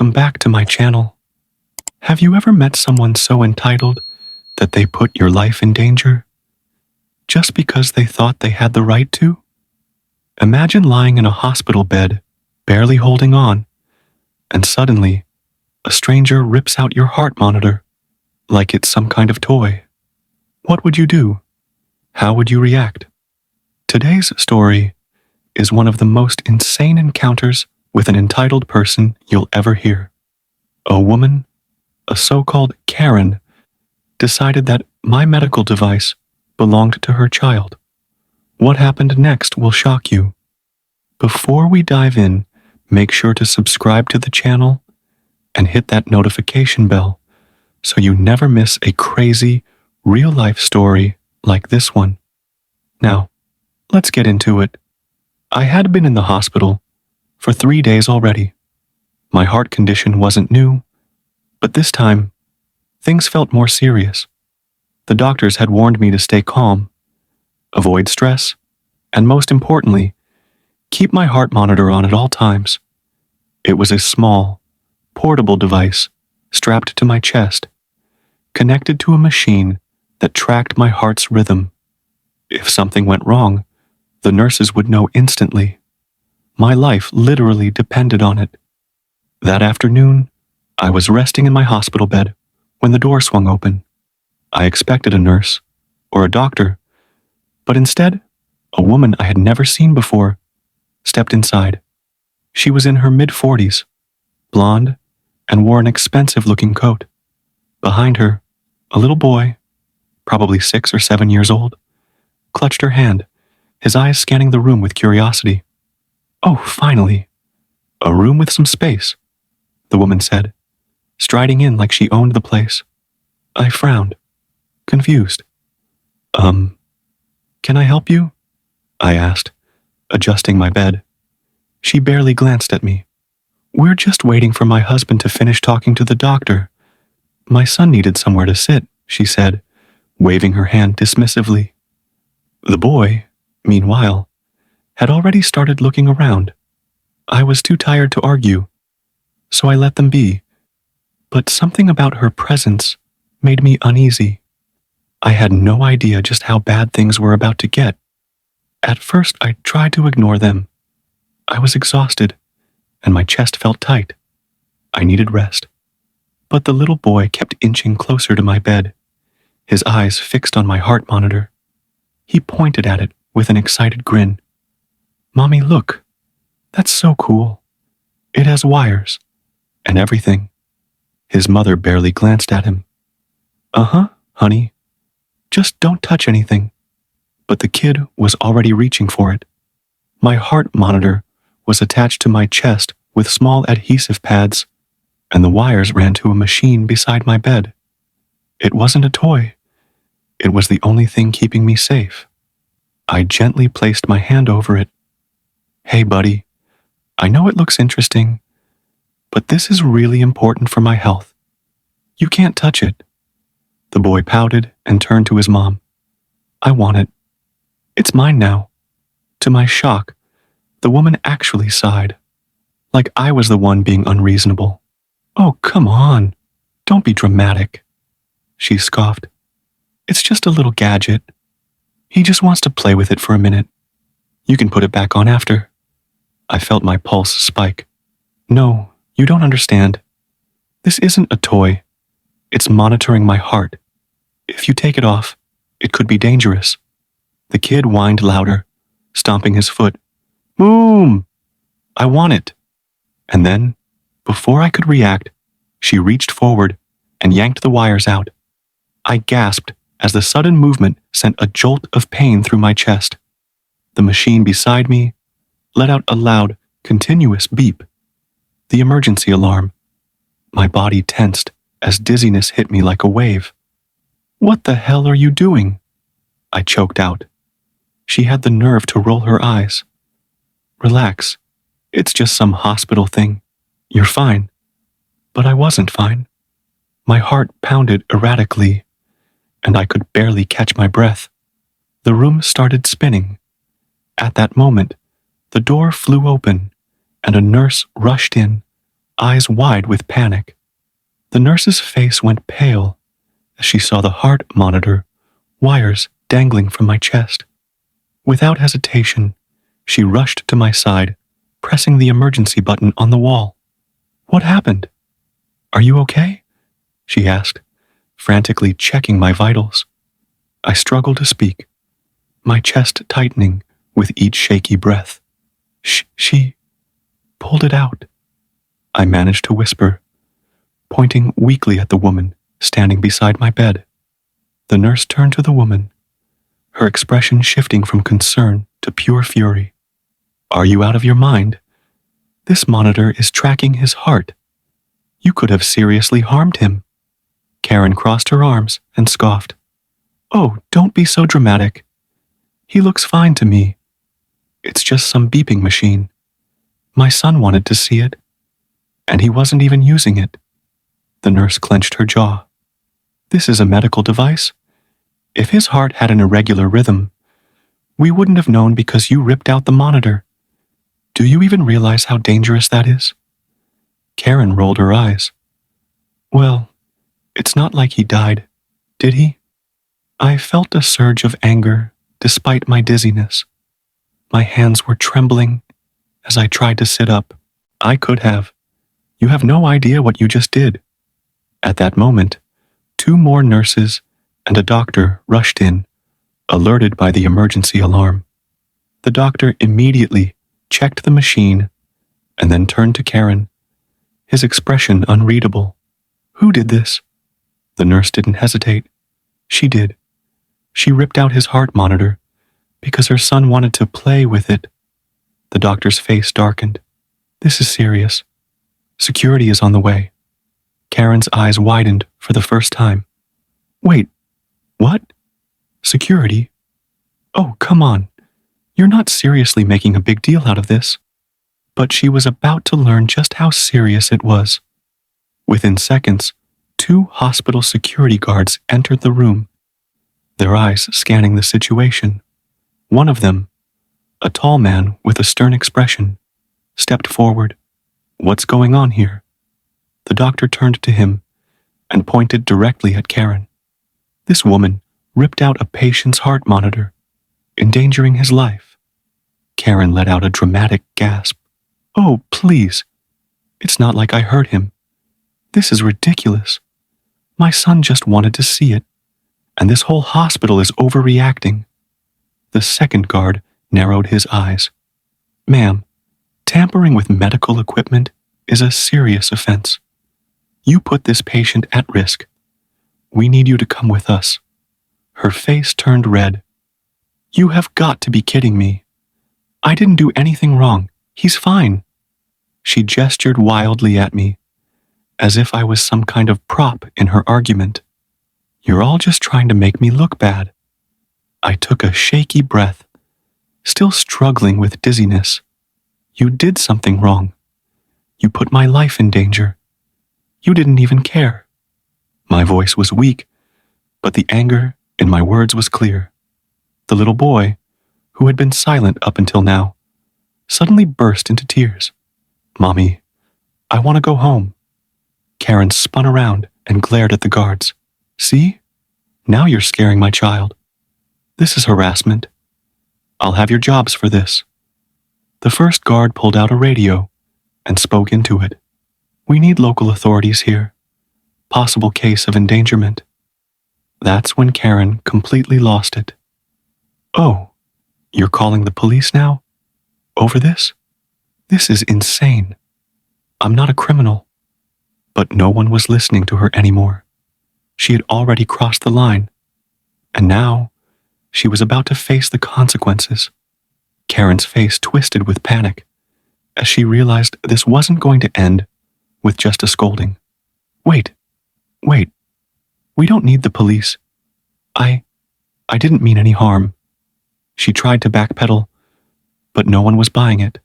Welcome back to my channel. Have you ever met someone so entitled that they put your life in danger just because they thought they had the right to? Imagine lying in a hospital bed, barely holding on, and suddenly a stranger rips out your heart monitor like it's some kind of toy. What would you do? How would you react? Today's story is one of the most insane encounters with an entitled person you'll ever hear. A woman, a so-called Karen, decided that my medical device belonged to her child. What happened next will shock you. Before we dive in, make sure to subscribe to the channel and hit that notification bell so you never miss a crazy, real-life story like this one. Now, let's get into it. I had been in the hospital for 3 days already. My heart condition wasn't new, but this time, things felt more serious. The doctors had warned me to stay calm, avoid stress, and most importantly, keep my heart monitor on at all times. It was a small, portable device strapped to my chest, connected to a machine that tracked my heart's rhythm. If something went wrong, the nurses would know instantly. My life literally depended on it. That afternoon, I was resting in my hospital bed when the door swung open. I expected a nurse or a doctor, but instead, a woman I had never seen before stepped inside. She was in her mid-40s, blonde, and wore an expensive-looking coat. Behind her, a little boy, probably 6 or 7 years old, clutched her hand, his eyes scanning the room with curiosity. "Oh, finally, a room with some space," the woman said, striding in like she owned the place. I frowned, confused. Can I help you?" I asked, adjusting my bed. She barely glanced at me. "We're just waiting for my husband to finish talking to the doctor. My son needed somewhere to sit," she said, waving her hand dismissively. The boy, meanwhile, had already started looking around. I was too tired to argue, so I let them be. But something about her presence made me uneasy. I had no idea just how bad things were about to get. At first, I tried to ignore them. I was exhausted, and my chest felt tight. I needed rest. But the little boy kept inching closer to my bed, his eyes fixed on my heart monitor. He pointed at it with an excited grin. "Mommy, look. That's so cool. It has wires and everything." His mother barely glanced at him. "Uh-huh, honey. Just don't touch anything." But the kid was already reaching for it. My heart monitor was attached to my chest with small adhesive pads, and the wires ran to a machine beside my bed. It wasn't a toy. It was the only thing keeping me safe. I gently placed my hand over it. "Hey, buddy, I know it looks interesting, but this is really important for my health. You can't touch it." The boy pouted and turned to his mom. "I want it. It's mine now." To my shock, the woman actually sighed, like I was the one being unreasonable. "Oh, come on. Don't be dramatic," she scoffed. "It's just a little gadget. He just wants to play with it for a minute. You can put it back on after." I felt my pulse spike. "No, you don't understand. This isn't a toy. It's monitoring my heart. If you take it off, it could be dangerous." The kid whined louder, stomping his foot. "Boom! I want it." And then, before I could react, she reached forward and yanked the wires out. I gasped as the sudden movement sent a jolt of pain through my chest. The machine beside me let out a loud, continuous beep. The emergency alarm. My body tensed as dizziness hit me like a wave. "What the hell are you doing?" I choked out. She had the nerve to roll her eyes. "Relax. It's just some hospital thing. You're fine." But I wasn't fine. My heart pounded erratically, and I could barely catch my breath. The room started spinning. At that moment, the door flew open, and a nurse rushed in, eyes wide with panic. The nurse's face went pale as she saw the heart monitor, wires dangling from my chest. Without hesitation, she rushed to my side, pressing the emergency button on the wall. "What happened? Are you okay?" she asked, frantically checking my vitals. I struggled to speak, my chest tightening with each shaky breath. She pulled it out," I managed to whisper, pointing weakly at the woman standing beside my bed. The nurse turned to the woman, her expression shifting from concern to pure fury. "Are you out of your mind? This monitor is tracking his heart. You could have seriously harmed him." Karen crossed her arms and scoffed. "Oh, don't be so dramatic. He looks fine to me. It's just some beeping machine. My son wanted to see it, and he wasn't even using it." The nurse clenched her jaw. "This is a medical device. If his heart had an irregular rhythm, we wouldn't have known because you ripped out the monitor. Do you even realize how dangerous that is?" Karen rolled her eyes. "Well, it's not like he died, did he?" I felt a surge of anger despite my dizziness. My hands were trembling as I tried to sit up. "I could have. You have no idea what you just did." At that moment, 2 more nurses and a doctor rushed in, alerted by the emergency alarm. The doctor immediately checked the machine and then turned to Karen, his expression unreadable. "Who did this?" The nurse didn't hesitate. "She did. She ripped out his heart monitor because her son wanted to play with it." The doctor's face darkened. "This is serious. Security is on the way." Karen's eyes widened for the first time. "Wait, what? Security? Oh, come on. You're not seriously making a big deal out of this." But she was about to learn just how serious it was. Within seconds, 2 hospital security guards entered the room, their eyes scanning the situation. One of them, a tall man with a stern expression, stepped forward. "What's going on here?" The doctor turned to him and pointed directly at Karen. "This woman ripped out a patient's heart monitor, endangering his life." Karen let out a dramatic gasp. "Oh, please. It's not like I hurt him. This is ridiculous. My son just wanted to see it, and this whole hospital is overreacting." The second guard narrowed his eyes. "Ma'am, tampering with medical equipment is a serious offense. You put this patient at risk. We need you to come with us." Her face turned red. "You have got to be kidding me. I didn't do anything wrong. He's fine." She gestured wildly at me, as if I was some kind of prop in her argument. "You're all just trying to make me look bad." I took a shaky breath, still struggling with dizziness. "You did something wrong. You put my life in danger. You didn't even care." My voice was weak, but the anger in my words was clear. The little boy, who had been silent up until now, suddenly burst into tears. "Mommy, I want to go home." Karen spun around and glared at the guards. "See? Now you're scaring my child. This is harassment. I'll have your jobs for this." The first guard pulled out a radio and spoke into it. "We need local authorities here. Possible case of endangerment." That's when Karen completely lost it. "Oh, you're calling the police now? Over this? This is insane. I'm not a criminal." But no one was listening to her anymore. She had already crossed the line, and now she was about to face the consequences. Karen's face twisted with panic as she realized this wasn't going to end with just a scolding. Wait. We don't need the police. I didn't mean any harm." She tried to backpedal, but no one was buying it.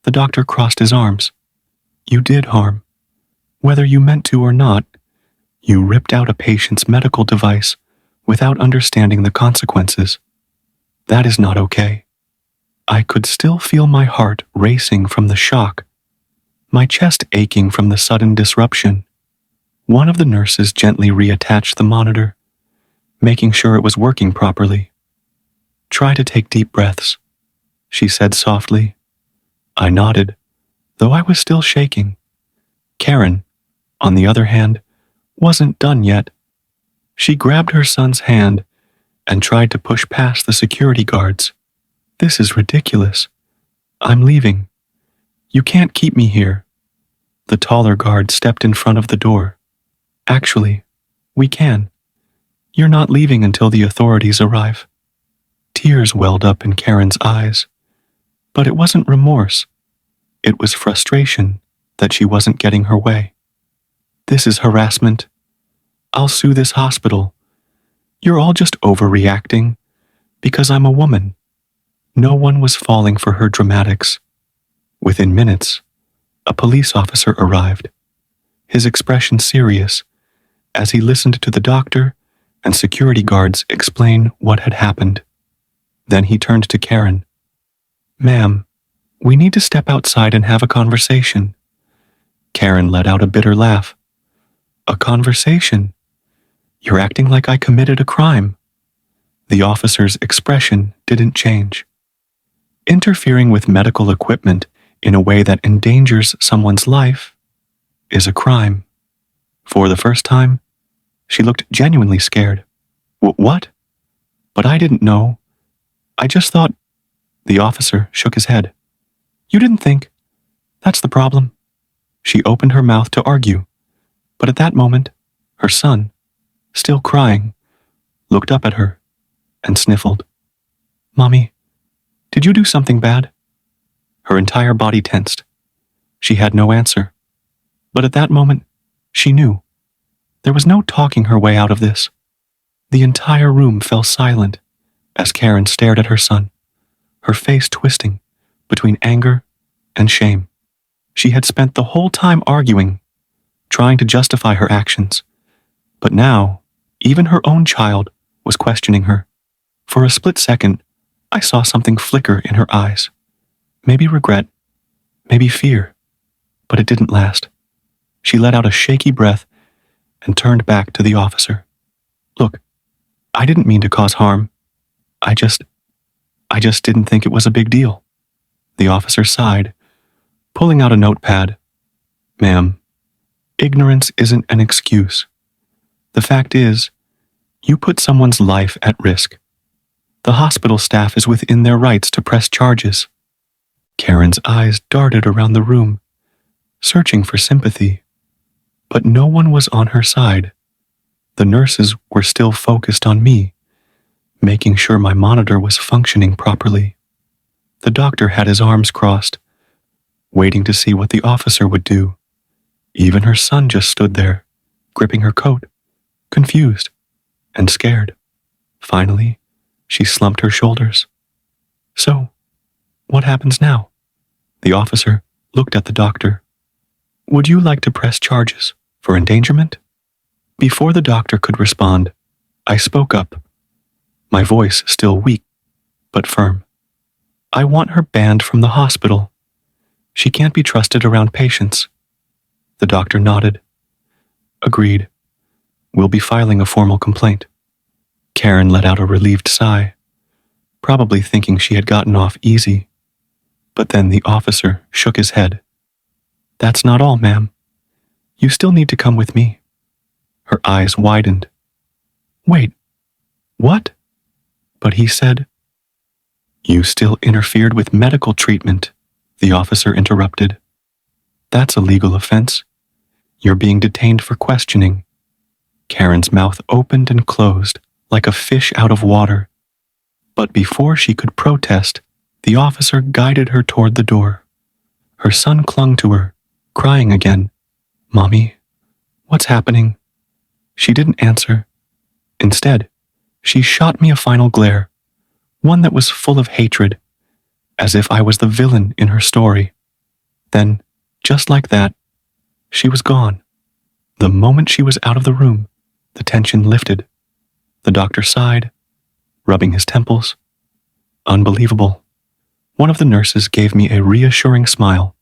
The doctor crossed his arms. "You did harm. Whether you meant to or not, you ripped out a patient's medical device without understanding the consequences. That is not okay." I could still feel my heart racing from the shock. my chest aching from the sudden disruption. One of the nurses gently reattached the monitor, making sure it was working properly. "Try to take deep breaths," she said softly. I nodded, though I was still shaking. Karen, on the other hand, wasn't done yet. She grabbed her son's hand and tried to push past the security guards. "This is ridiculous. I'm leaving. You can't keep me here." The taller guard stepped in front of the door. "Actually, we can. You're not leaving until the authorities arrive." Tears welled up in Karen's eyes, but it wasn't remorse. It was frustration that she wasn't getting her way. "This is harassment. I'll sue this hospital. You're all just overreacting because I'm a woman." No one was falling for her dramatics. Within minutes, a police officer arrived, his expression serious, as he listened to the doctor and security guards explain what had happened. Then he turned to Karen. "Ma'am, we need to step outside and have a conversation." Karen let out a bitter laugh. "A conversation? You're acting like I committed a crime." The officer's expression didn't change. Interfering with medical equipment in a way that endangers someone's life is a crime. For the first time, she looked genuinely scared. What? But I didn't know. I just thought." The officer shook his head. "You didn't think. That's the problem." She opened her mouth to argue, but at that moment, her son, still crying, looked up at her and sniffled. "Mommy, did you do something bad?" Her entire body tensed. She had no answer. But at that moment, she knew. There was no talking her way out of this. The entire room fell silent as Karen stared at her son, her face twisting between anger and shame. She had spent the whole time arguing, trying to justify her actions. But now, even her own child was questioning her. For a split second, I saw something flicker in her eyes. Maybe regret, maybe fear, but it didn't last. She let out a shaky breath and turned back to the officer. "Look, I didn't mean to cause harm. I just didn't think it was a big deal." The officer sighed, pulling out a notepad. "Ma'am, ignorance isn't an excuse. The fact is, you put someone's life at risk. The hospital staff is within their rights to press charges." Karen's eyes darted around the room, searching for sympathy, but no one was on her side. The nurses were still focused on me, making sure my monitor was functioning properly. The doctor had his arms crossed, waiting to see what the officer would do. Even her son just stood there, gripping her coat, confused and scared. Finally, she slumped her shoulders. "So, what happens now?" The officer looked at the doctor. "Would you like to press charges for endangerment?" Before the doctor could respond, I spoke up, my voice still weak but firm. "I want her banned from the hospital. She can't be trusted around patients." The doctor nodded. "Agreed. We'll be filing a formal complaint." Karen let out a relieved sigh, probably thinking she had gotten off easy. But then the officer shook his head. "That's not all, ma'am. You still need to come with me." Her eyes widened. "Wait, what?" But he said, "You still interfered with medical treatment," the officer interrupted. "That's a legal offense. You're being detained for questioning." Karen's mouth opened and closed like a fish out of water. But before she could protest, the officer guided her toward the door. Her son clung to her, crying again. "Mommy, what's happening?" She didn't answer. Instead, she shot me a final glare, one that was full of hatred, as if I was the villain in her story. Then, just like that, she was gone. The moment she was out of the room, the tension lifted. The doctor sighed, rubbing his temples. "Unbelievable." One of the nurses gave me a reassuring smile.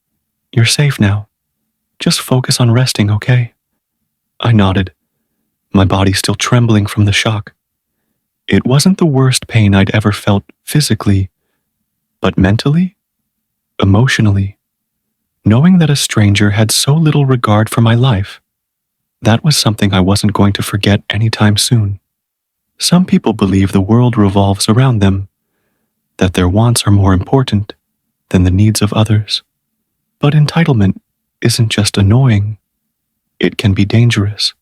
"You're safe now. Just focus on resting, okay? I nodded, my body still trembling from the shock. It wasn't the worst pain I'd ever felt physically, but mentally, emotionally, knowing that a stranger had so little regard for my life, that was something I wasn't going to forget anytime soon. Some people believe the world revolves around them, that their wants are more important than the needs of others. But entitlement isn't just annoying, it can be dangerous.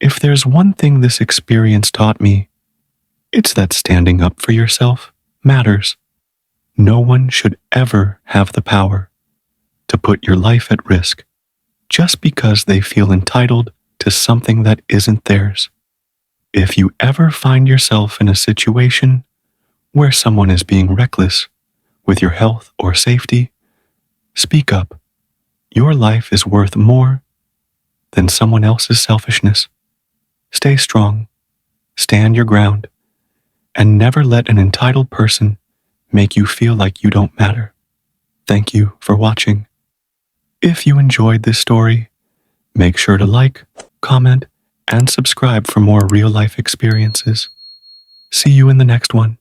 If there's one thing this experience taught me, it's that standing up for yourself matters. No one should ever have the power to put your life at risk just because they feel entitled to something that isn't theirs. If you ever find yourself in a situation where someone is being reckless with your health or safety, speak up. Your life is worth more than someone else's selfishness. Stay strong, stand your ground, and never let an entitled person make you feel like you don't matter. Thank you for watching. If you enjoyed this story, make sure to like, comment, and subscribe for more real-life experiences. See you in the next one.